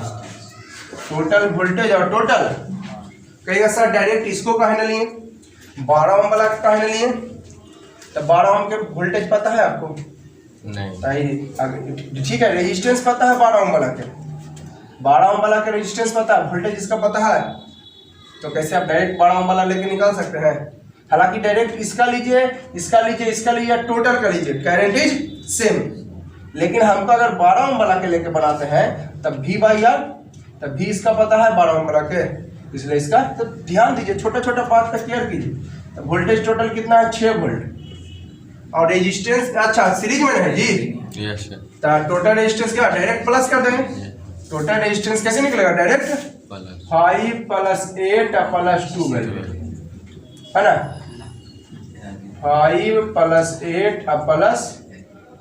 टोटल वोल्टेज और टोटल कहेगा सर डायरेक्ट इसको कहे न लिए, 12 ओम वाला कहे न लिए, तो 12 ओम के वोल्टेज पता है आपको, नहीं, ठीक है, रेजिस्टेंस पता है 12 ओम वाला के, 12 ओम वाला के रेजिस्टेंस पता है, वोल्टेज इसका पता है, तो कैसे आप डायरेक्ट 12 ओम वाला लेके निकाल सकते हैं। हालांकि डायरेक्ट इसका लीजिए, इसका लीजिए, इसका लीजिए, टोटल का लीजिए, करंट इज सेम, लेकिन हमको अगर 12 ओम वाला के लेके बनाते हैं तब भी बाई आर, तब भी इसका पता है 12 ओम वाला के, इसलिए इसका, तो ध्यान दीजिए, छोटा छोटा बात का क्लियर कीजिए। तो वोल्टेज टोटल कितना है, 6 वोल्ट, और रेजिस्टेंस, अच्छा सीरीज में है जी, यस, तो टोटल रेजिस्टेंस क्या डायरेक्ट प्लस कर देंगे, टोटल रेजिस्टेंस कैसे निकलेगा, डायरेक्ट 5 + 8 + 12 है ना, 5 + 8 प्लस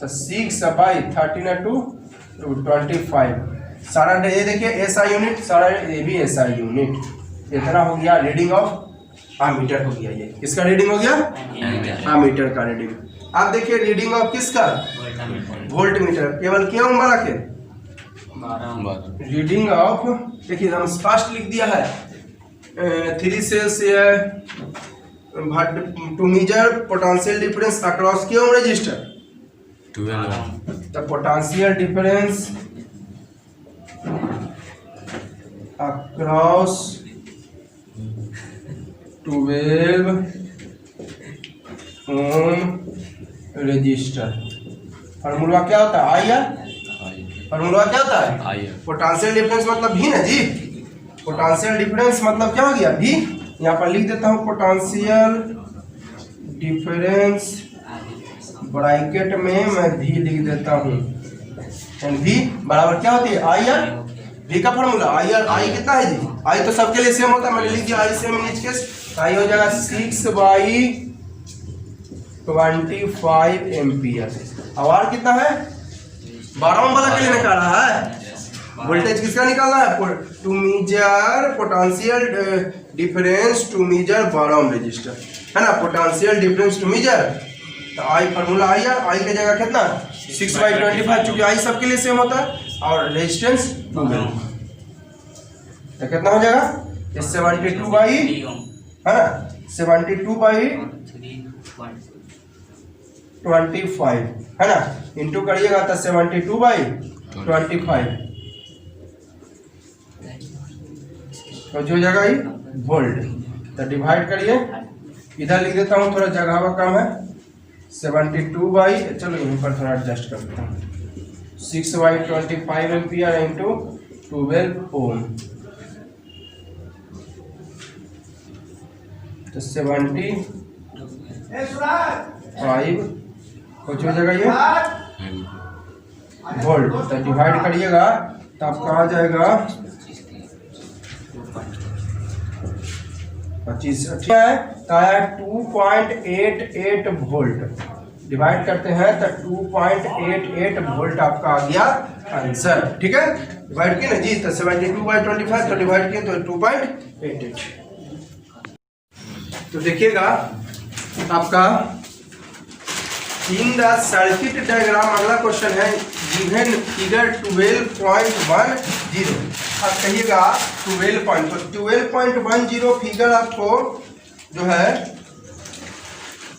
तो 6 बाई 13 2 25, सारा ये देखिए एसआई यूनिट, सारा ये भी एसआई यूनिट, इतना हो गया रीडिंग ऑफ अमीटर हो गया, ये किसका रीडिंग हो गया, अमीटर का रीडिंग। आप देखिए रीडिंग ऑफ किसका, वोल्ट मीटर, केवल क्यों वाला के, रीडिंग ऑफ, देखिए हम स्पष्ट लिख दिया है, 3 cells to measure potential difference across क्यों resistor, the potential difference across 12 ohm resistor। Formula क्या होता है, आई आर, फॉर्मूला क्या होता है, पोटेंशियल डिफरेंस मतलब भी ना जी, पोटेंशियल डिफरेंस मतलब क्या हो गया, भी, यहाँ पर लिख देता हूँ पोटेंशियल डिफरेंस, ब्रैकेट में मैं भी लिख देता हूँ, एंड भी बराबर क्या होती है, आई आर, V का फॉर्मूला आई, आई कितना है जी, आई तो सबके लिए सेम होता है, मैंने लिख दिया आई सेम इन ईच केस। आई हो जाएगा 6/25 एम्पियर। और आर कितना है, 12 ओम वाला के लिए निकाल रहा है, वोल्टेज किसका निकालना है, to measure potential difference to measure 12 ohm resistor है ना, पोटेंशियल डिफरेंस टू मीजर। तो आई फॉर्मूला आई है, आई की जगह कितना 6/25, चूंकि आई सबके लिए सेम होता है और रेजिस्टेंस 2 ओम, तो कितना हो जाएगा 72 बाई है ना 72/25 है ना, इंटू करिएगा तो 72/25 तो जो जगह ही वोल्ट, तो डिवाइड करिए, इधर लिख देता हूँ, थोड़ा जगह का कम है, 72 बाई, चलो यहीं पर थोड़ा एडजस्ट कर देता हूँ, 6/25 एम्पियर इंटू 12 ओम, तो 75 कुछ हो जाएगा ये वोल्ट, तो डिवाइड करिएगा तो आपका आ जाएगा 25 ठीक है, तो आया 2.88 वोल्ट, डिवाइड करते हैं तो 2.88 वोल्ट आपका आ गया आंसर। ठीक है, डिवाइड किए ना जी, तो 72/25 तो डिवाइड किए तो 2.88। तो देखिएगा आपका इन द सर्किट डायग्राम, अगला क्वेश्चन है गिवन फिगर 12.10। अब कहिएगा 12.10 फिगर आपको जो है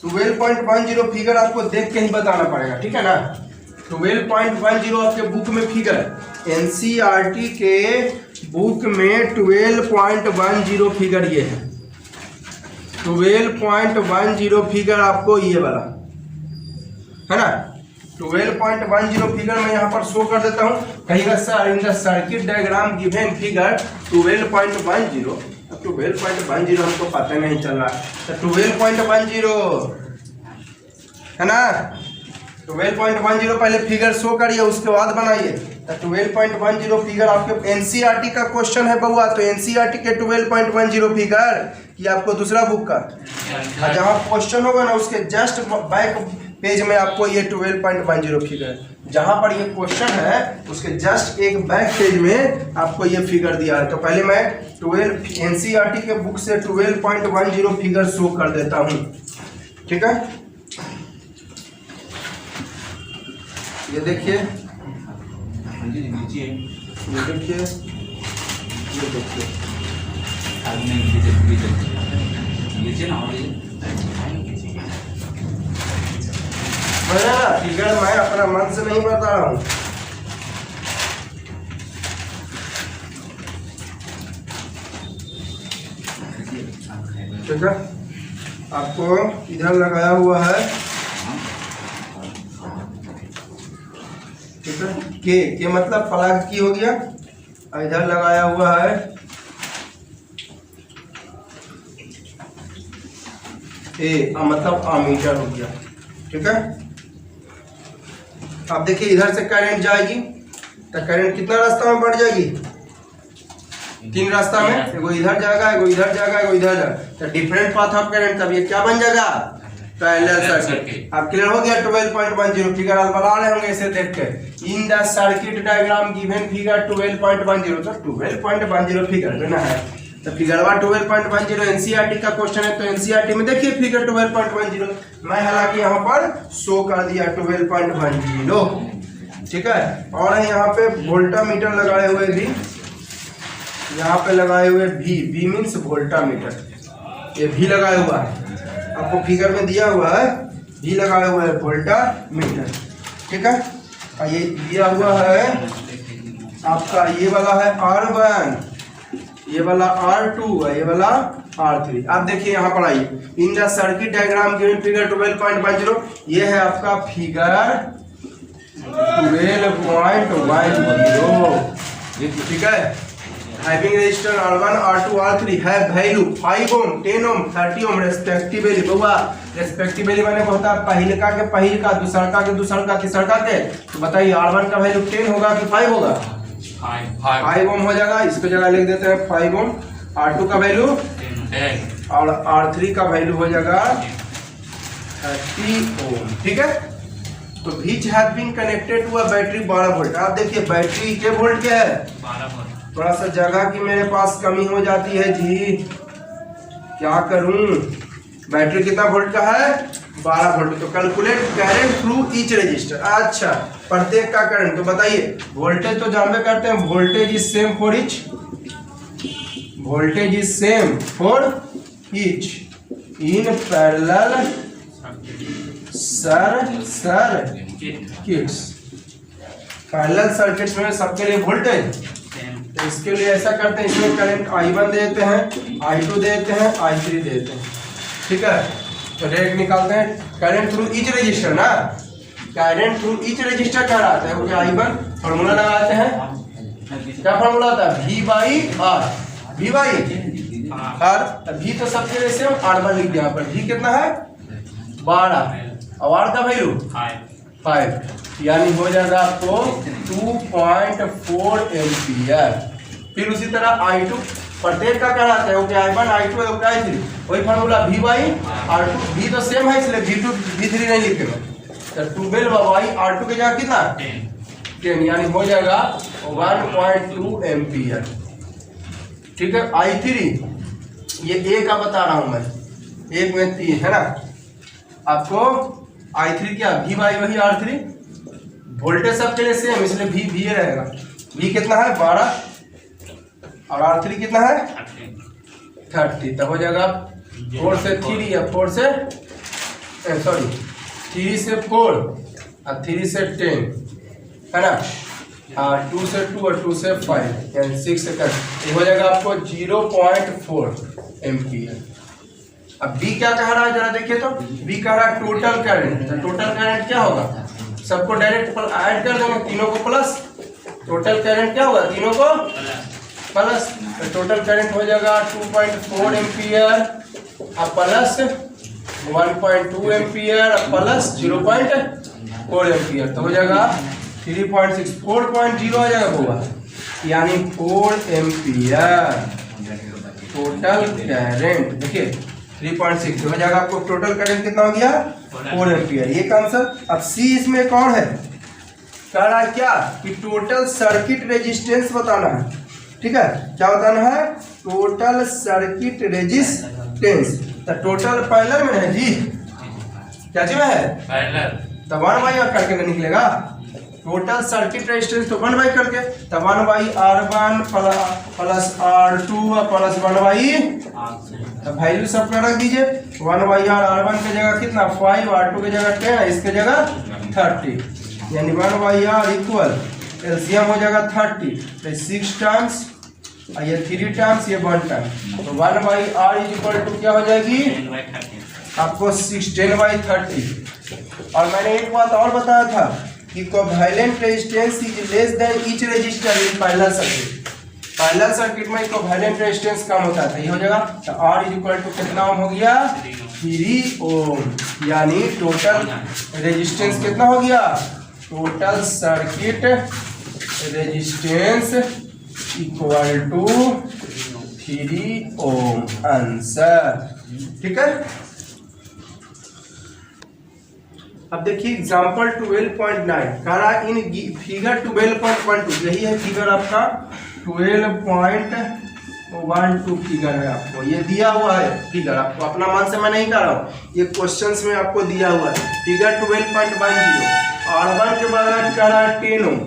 12.10 फिगर आपको देख के ही बताना पड़ेगा, ठीक है ना। 12.10 आपके बुक में फिगर, एनसीईआरटी के बुक में 12.10 फिगर ये है, 12.10 फिगर आपको ये वाला है ना, 12.10 फिगर मैं यहाँ पर शो कर देता हूँ। कहिएगा sir in the circuit diagram given figure 12.10 हमको पता नहीं चल रहा, तो 12.10 है ना, 12.10 पहले फिगर शो करिए उसके बाद बनाइए। तो 12.10 फिगर आपके एनसीईआरटी का क्वेश्चन है बउआ, तो एनसीईआरटी के 12.10 फिगर कि आपको दूसरा बुक का जहाँ क्वेश्चन होगा ना उसके जस्ट बैक पेज में आपको ये 12.10 फिगर, जहाँ पर ये क्वेश्चन है उसके जस्ट एक बैक पेज में आपको ये फिगर दिया है। तो पहले मैं 12 एनसीईआरटी के बुक से 12.10 फिगर शो कर देता हूँ, ठीक है। ये देखिए, ये देखिए, ये देखिए, फिगर मैं अपना मन से नहीं बता रहा हूँ। ठीक है, आपको इधर लगाया हुआ है, ठीक है, के मतलब प्लग की हो गया, इधर लगाया हुआ है ए, मतलब अमीटर हो गया, ठीक है। अब देखिए इधर से करंट जाएगी तो करंट कितना रास्ता में बढ़ जाएगी, 3 रास्ता में, एगो इधर जाएगा, एगो इधर जाएगा, एगो इधर जाएगा, तो डिफरेंट पाथ ऑफ करंट, तब ये क्या बन जाएगा, पैरेलल सर्किट। अब क्लियर हो गया। 12.10 फिगर आप बना रहे होंगे इसे देख के, इन the circuit diagram given figure 12.10, तो 12.10 फिगर देना है, तो फिगरवा 12.10 एनसीईआरटी का क्वेश्चन है, तो एनसीईआरटी में देखिए फिगर 12.10, मैं हालांकि यहाँ पर शो कर दिया 12.10, ठीक है। और यहाँ पे वोल्टामीटर लगाए हुए भी, यहाँ पे लगाए हुए भी मीन्स वोल्टामीटर, ये भी लगाया हुआ है, आपको फिगर में दिया हुआ है भी लगाया हुआ है वोल्टामीटर, ठीक है। ये दिया हुआ है आपका, ये वाला है R1, ये वाला R2 है, ये वाला R3। आप देखिए यहाँ पर आइए, इन the circuit diagram given figure 12.10, ये है आपका फिगर 12.10, ठीक है। Having resistor R1, R2, R3 है वैल्यू 5 ओम, 10 ओम, 30 ओम रेस्पेक्टिवली। बउआ रेस्पेक्टिवली मैंने कहता है पहिलका के पहिलका, दूसरका के दूसरका, तीसरका के, तो बताइए R1 का वैल्यू 10 होगा कि 5 होगा, 5 ओम हो जाएगा, इसको जगह लिख देते हैं 5 ओम। R2 का वैल्यू 10 और R3 का वैल्यू हो जाएगा 30 ओम। ठीक है, तो which has been connected to a battery 12 volt. आप देखिए बैटरी के वोल्ट के है 12 वोल्ट। थोड़ा सा जगह की मेरे पास कमी हो जाती है जी, क्या करूं। बैटरी कितना वोल्ट का है 12 वोल्ट। तो calculate current through each resistor. अच्छा, प्रत्येक का करंट तो बताइए। वोल्टेज तो जानते करते हैं, voltage is same for each, voltage is same for each in parallel circuits. Parallel circuits में सबके लिए वोल्टेज, तो इसके लिए ऐसा करते हैं, इसमें करंट I1 देते हैं, I2 देते हैं, I3 देते हैं। ठीक है, तो रेट निकालते हैं करंट थ्रू ईच रजिस्टर ना। करंट थ्रू ईच रजिस्टर क्या आता है, वो I1 फॉर्मूला लगाते हैं। क्या फॉर्मूला आता है, V by R। V by R, V तो सबके लिए सेम, R1 लिख दिया यहाँ पर। V कितना है 12 और R का वैल्यू 5, यानी हो जाएगा आपको 2.4 एम्पियर। फिर उसी तरह I2 प्रत्येक का कराता है, okay I1 I2 okay I3, वही formula V by R2। V तो सेम है इसलिए V2 V3 नहीं लिखेगा, तो 12 बाई R2 की जगह कितना 10, यानी हो जाएगा 1.2 एम्पियर। ठीक है, I3 ये A का बता रहा हूं मैं, 1 में 3 है ना। आपको I3 क्या V बाई वही R3, वोल्टेज सबके लिए सेम इसलिए V रहेगा। V कितना है 12 और R3 कितना है 30, तो हो जाएगा 4 से 3 या 4 से 3 से 4 और 3 से 10 है ना, 2 से 2 और 2 से 5 यानी 6 से 10, ये हो जाएगा आपको 0.4 एम्पियर। अब B क्या कह रहा है जरा देखिए, तो B कह रहा है टोटल करंट। तो टोटल करंट क्या होगा, सबको डायरेक्ट ऐड कर देंगे, तीनों को प्लस। टोटल करंट क्या होगा, तीनों को प्लस। तो टोटल करंट हो जाएगा 2.4 एम्पियर और प्लस 1.2 एम्पियर और प्लस 0.4 एम्पियर, तो हो जाएगा 3.6 4.0 हो जाएगा होगा, यानी 4 एम्पियर टोटल करंट। देखिए 3.6 हो जाएगा आपको, टोटल करंट कितना हो गया 4 एम्पियर। ये कॉन्सेप्ट। अब C इसमें कौन है, कह रहा है क्या कि टोटल सर्किट रेजिस्टेंस बताना है। ठीक है, क्या बताना है, टोटल सर्किट रेजिस्टेंस। तो टोटल पैरेलल में है जी, क्या चीज में है पैरेलल, तो 1/R करके ना निकलेगा। टोटल सर्किट रेजिस्टेंस तो 1/, करके तो 1/R1 प्लस R2 प्लस 1/, तो वैल्यू सबका रख दीजिए। 1/R R1 की जगह कितना 5, R2 की जगह 10, इसके जगह 30, यानी 1/R इक्वल एलसीएम हो जाएगा 30, तो 6 टाइम्स और ये 3 टाइम्स, ये 1 टाइम, तो 1/R इज इक्वल टू क्या हो जाएगी आपको 10/30। और मैंने एक बात और बताया था कि covalent resistance is less than each resistor in parallel circuit. Parallel circuit में कोवैलेंट रेजिस्टेंस कम होता है, तो ये हो जाएगा, तो R इज इक्वल टू कितना ओम हो गया 3 ओम, यानी टोटल रेजिस्टेंस कितना हो गया, total circuit resistance equal to 3 ohm, answer. ठीक है, अब देखिए एग्जांपल 12.9 कह रहा है इन फिगर 12.12, यही है फिगर आपका 12.12 फिगर है। आपको ये दिया हुआ है फिगर, आपको अपना मन से मैं नहीं कर रहा हूँ, ये क्वेश्चंस में आपको दिया हुआ है फिगर 12.10। R1 के बगैर कह रहा है 10 ओम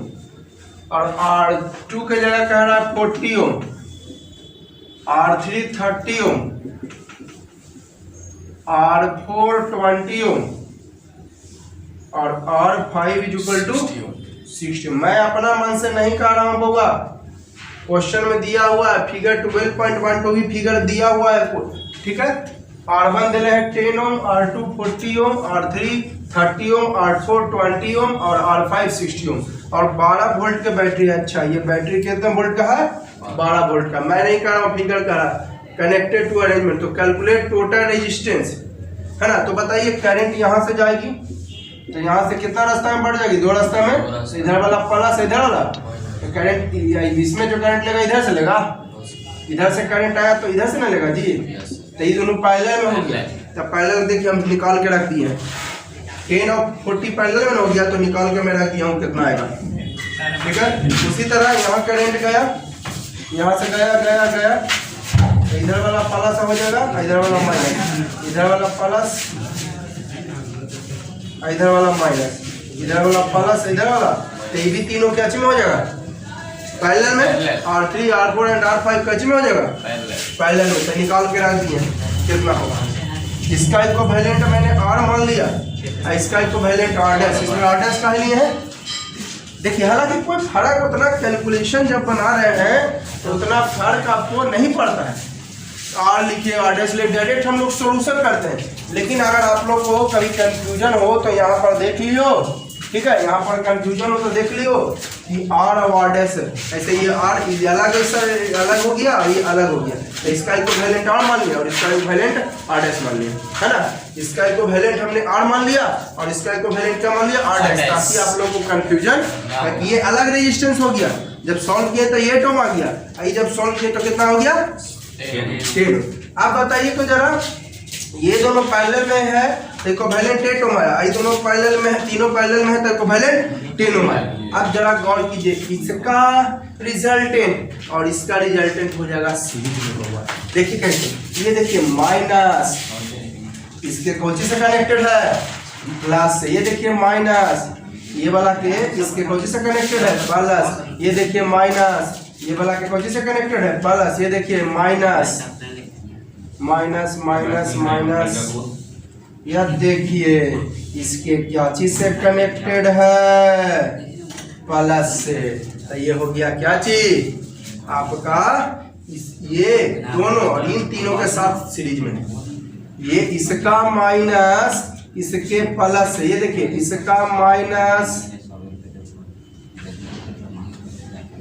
और R2 के जगह कह रहा है 40 ओम, R3 30 ओम, R4 20 ओम और R5 इज इक्वल टू 60। मैं अपना मन से नहीं कह रहा हूँ बउआ, क्वेश्चन में दिया हुआ है फिगर 12.12 भी फिगर दिया हुआ है। ठीक है, R1 दिले है 10 ओम, R2 40 ओम, R3 30 ओम, R4 20 ओम और R5 60 ओम और 12 वोल्ट के बैटरी है। अच्छा, ये बैटरी कितने वोल्ट का है 12 वोल्ट का। मैं नहीं कह रहा हूँ, फिगर कह रहा कनेक्टेड टू अरेंजमेंट। तो कैलकुलेट टोटल रेजिस्टेंस है ना, तो बताइए करंट यहाँ से जाएगी तो यहाँ से कितना रास्ता में बढ़ जाएगी, 2 रास्ता में, इधर वाला प्लस इधर वाला, करंट इसमें जो करंट लेगा इधर से लेगा, इधर से करंट आया तो इधर से ना लेगा जी। तो ये दोनों पैरेलल में हो गया। तो पैरेलल देखिए हम निकाल के रख दिए हैं, 10 और 40 पैरेलल में हो गया, तो निकाल के मैं रख दिया हूँ कितना आएगा। ठीक है, उसी तरह यहाँ करंट गया, यहाँ से गया गया गया, तो इधर वाला प्लस हो जाएगा, इधर वाला माइनस, इधर वाला प्लस, इधर वाला माइनस, इधर वाला प्लस, इधर वाला, तो ये भी तीनों कैच में हो जाएगा पैरेलल में। R3 R4 and R5 catch में हो जाएगा पैरेलल में। तो निकाल के रख दिए कितना होगा। इसका इक्विवेलेंट मैंने R मान लिया, इसका इक्विवेलेंट R', इसमें R' का लिए है। देखिए हालांकि कोई फर्क उतना कैलकुलेशन जब बना रहे हैं तो उतना फर्क आपको नहीं पड़ता है। R लिखिए R' ले, डायरेक्ट हम लोग सोल्यूशन करते हैं। लेकिन अगर आप लोग को कभी कंफ्यूजन हो तो यहाँ पर देख लियो, ठीक है, यहाँ पर कंफ्यूजन हो तो देख लियो कि R और R' ऐसे ये R ये अलग हो गया और ये अलग हो गया, तो इसका इक्विवेलेंट R मान लिया और इसका इक्विवेलेंट R' मान लिया, है ना। इसका इक्विवेलेंट हमने R मान लिया और इसका इक्विवेलेंट क्या मान लिया, R', ताकि आप लोगों को कंफ्यूजन। ये अलग रेजिस्टेंस हो गया, जब सॉल्व किए तो ये टर्म आ गया, आई जब सॉल्व किए तो कितना हो गया 10। अब बताइए तो जरा, ये दोनों पैरेलल में है तो इक्विवेलेंट 10 ओम आया, ये दोनों पैरेलल में है, तीनों पैरेलल में है तो इक्विवेलेंट 10 ओम आया। अब जरा गौर कीजिए, इसका रिजल्टेंट और इसका रिजल्टेंट हो जाएगा सीरीज में होगा। देखिए कैसे, ये देखिए माइनस, इसके कोची से कनेक्टेड है प्लस से, ये देखिए माइनस, ये वाला के इसके कोची से कनेक्टेड है प्लस, ये देखिए माइनस, ये वाला के कोची से कनेक्टेड है प्लस, ये देखिए माइनस माइनस माइनस माइनस, यह देखिए इसके क्या चीज से कनेक्टेड है, प्लस से। तो ये हो गया क्या चीज आपका, ये दोनों और इन तीनों के साथ सीरीज में, ये इसका माइनस इसके प्लस से, ये देखिए इसका माइनस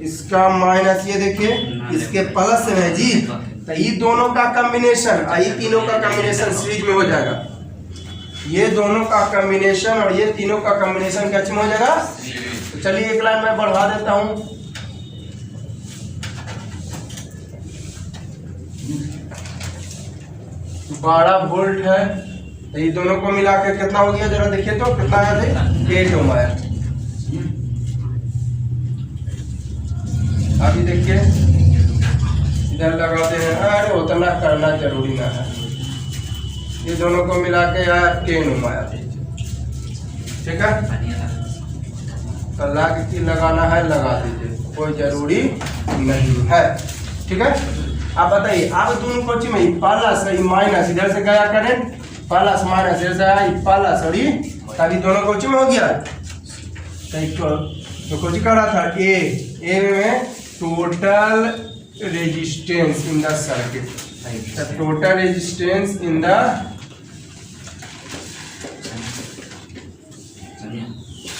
इसका माइनस, ये देखिए इसके प्लस में है जी। तो ये दोनों का कॉम्बिनेशन, ये तीनों का कॉम्बिनेशन सीरीज में हो जाएगा, ये दोनों का कॉम्बिनेशन और ये तीनों का कॉम्बिनेशन क्या में हो जाएगा। तो चलिए एक लाइन मैं बढ़ा देता हूं, बारह वोल्ट है, तो ये दोनों को मिला के कितना हो गया जरा देखिए तो, कितना आया, 8 ओम आया। अभी देखिए इधर लगाते हैं, अरे उतना करना जरूरी ना है, ये दोनों को मिला के आया 10 ओम आया, ठीक है। तो लगाना है लगा दीजिए, कोई जरूरी नहीं है, ठीक है। आप बताइए, आप दोनों कोची में प्लस माइनस, इधर से गया करंट प्लस माइनस, इधर से आया प्लस और ये तभी दोनों कोची में हो गया। तो कोची कर रहा था ए में total resistance in the circuit, the total resistance in the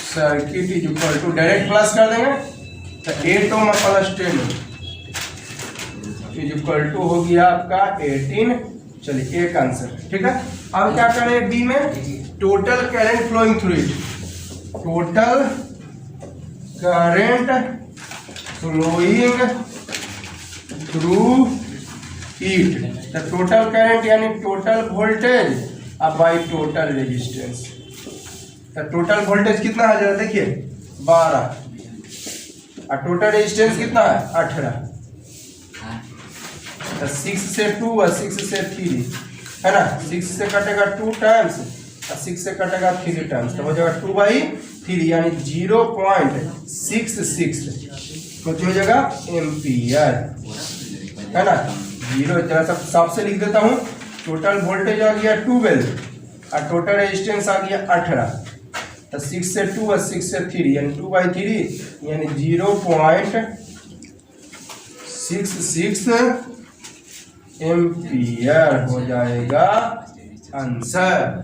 circuit is equal to, direct plus कर देंगे तो 8 ohm plus 10 is equal to हो गया आपका 18। चलिए एक आंसर, ठीक है। अब क्या करें बी में, total current flowing through it, total current flowing through it, the total current यानी टोटल वोल्टेज अब बाई टोटल रेजिस्टेंस। तो टोटल वोल्टेज कितना है जरा देखिए 12 और टोटल रेजिस्टेंस कितना है 18। तो 6 से 2 और 6 से 3 है ना, 6 से कटेगा 2 टाइम्स और 6 से कटेगा 3 टाइम्स, तो हो जाएगा 2/3 यानी 0.66 कुछ हो जाएगा एम्पियर, है ना। 0 जरा सब साफ से लिख देता हूँ, टोटल वोल्टेज आ गया 12 और टोटल रेजिस्टेंस आ गया 18। तो 6 से 2 और 6 से 3 यानी 2/3 यानी 0.66 एम्पियर हो जाएगा आंसर,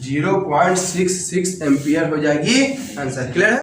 0.66 एम्पियर हो जाएगी आंसर। क्लियर है।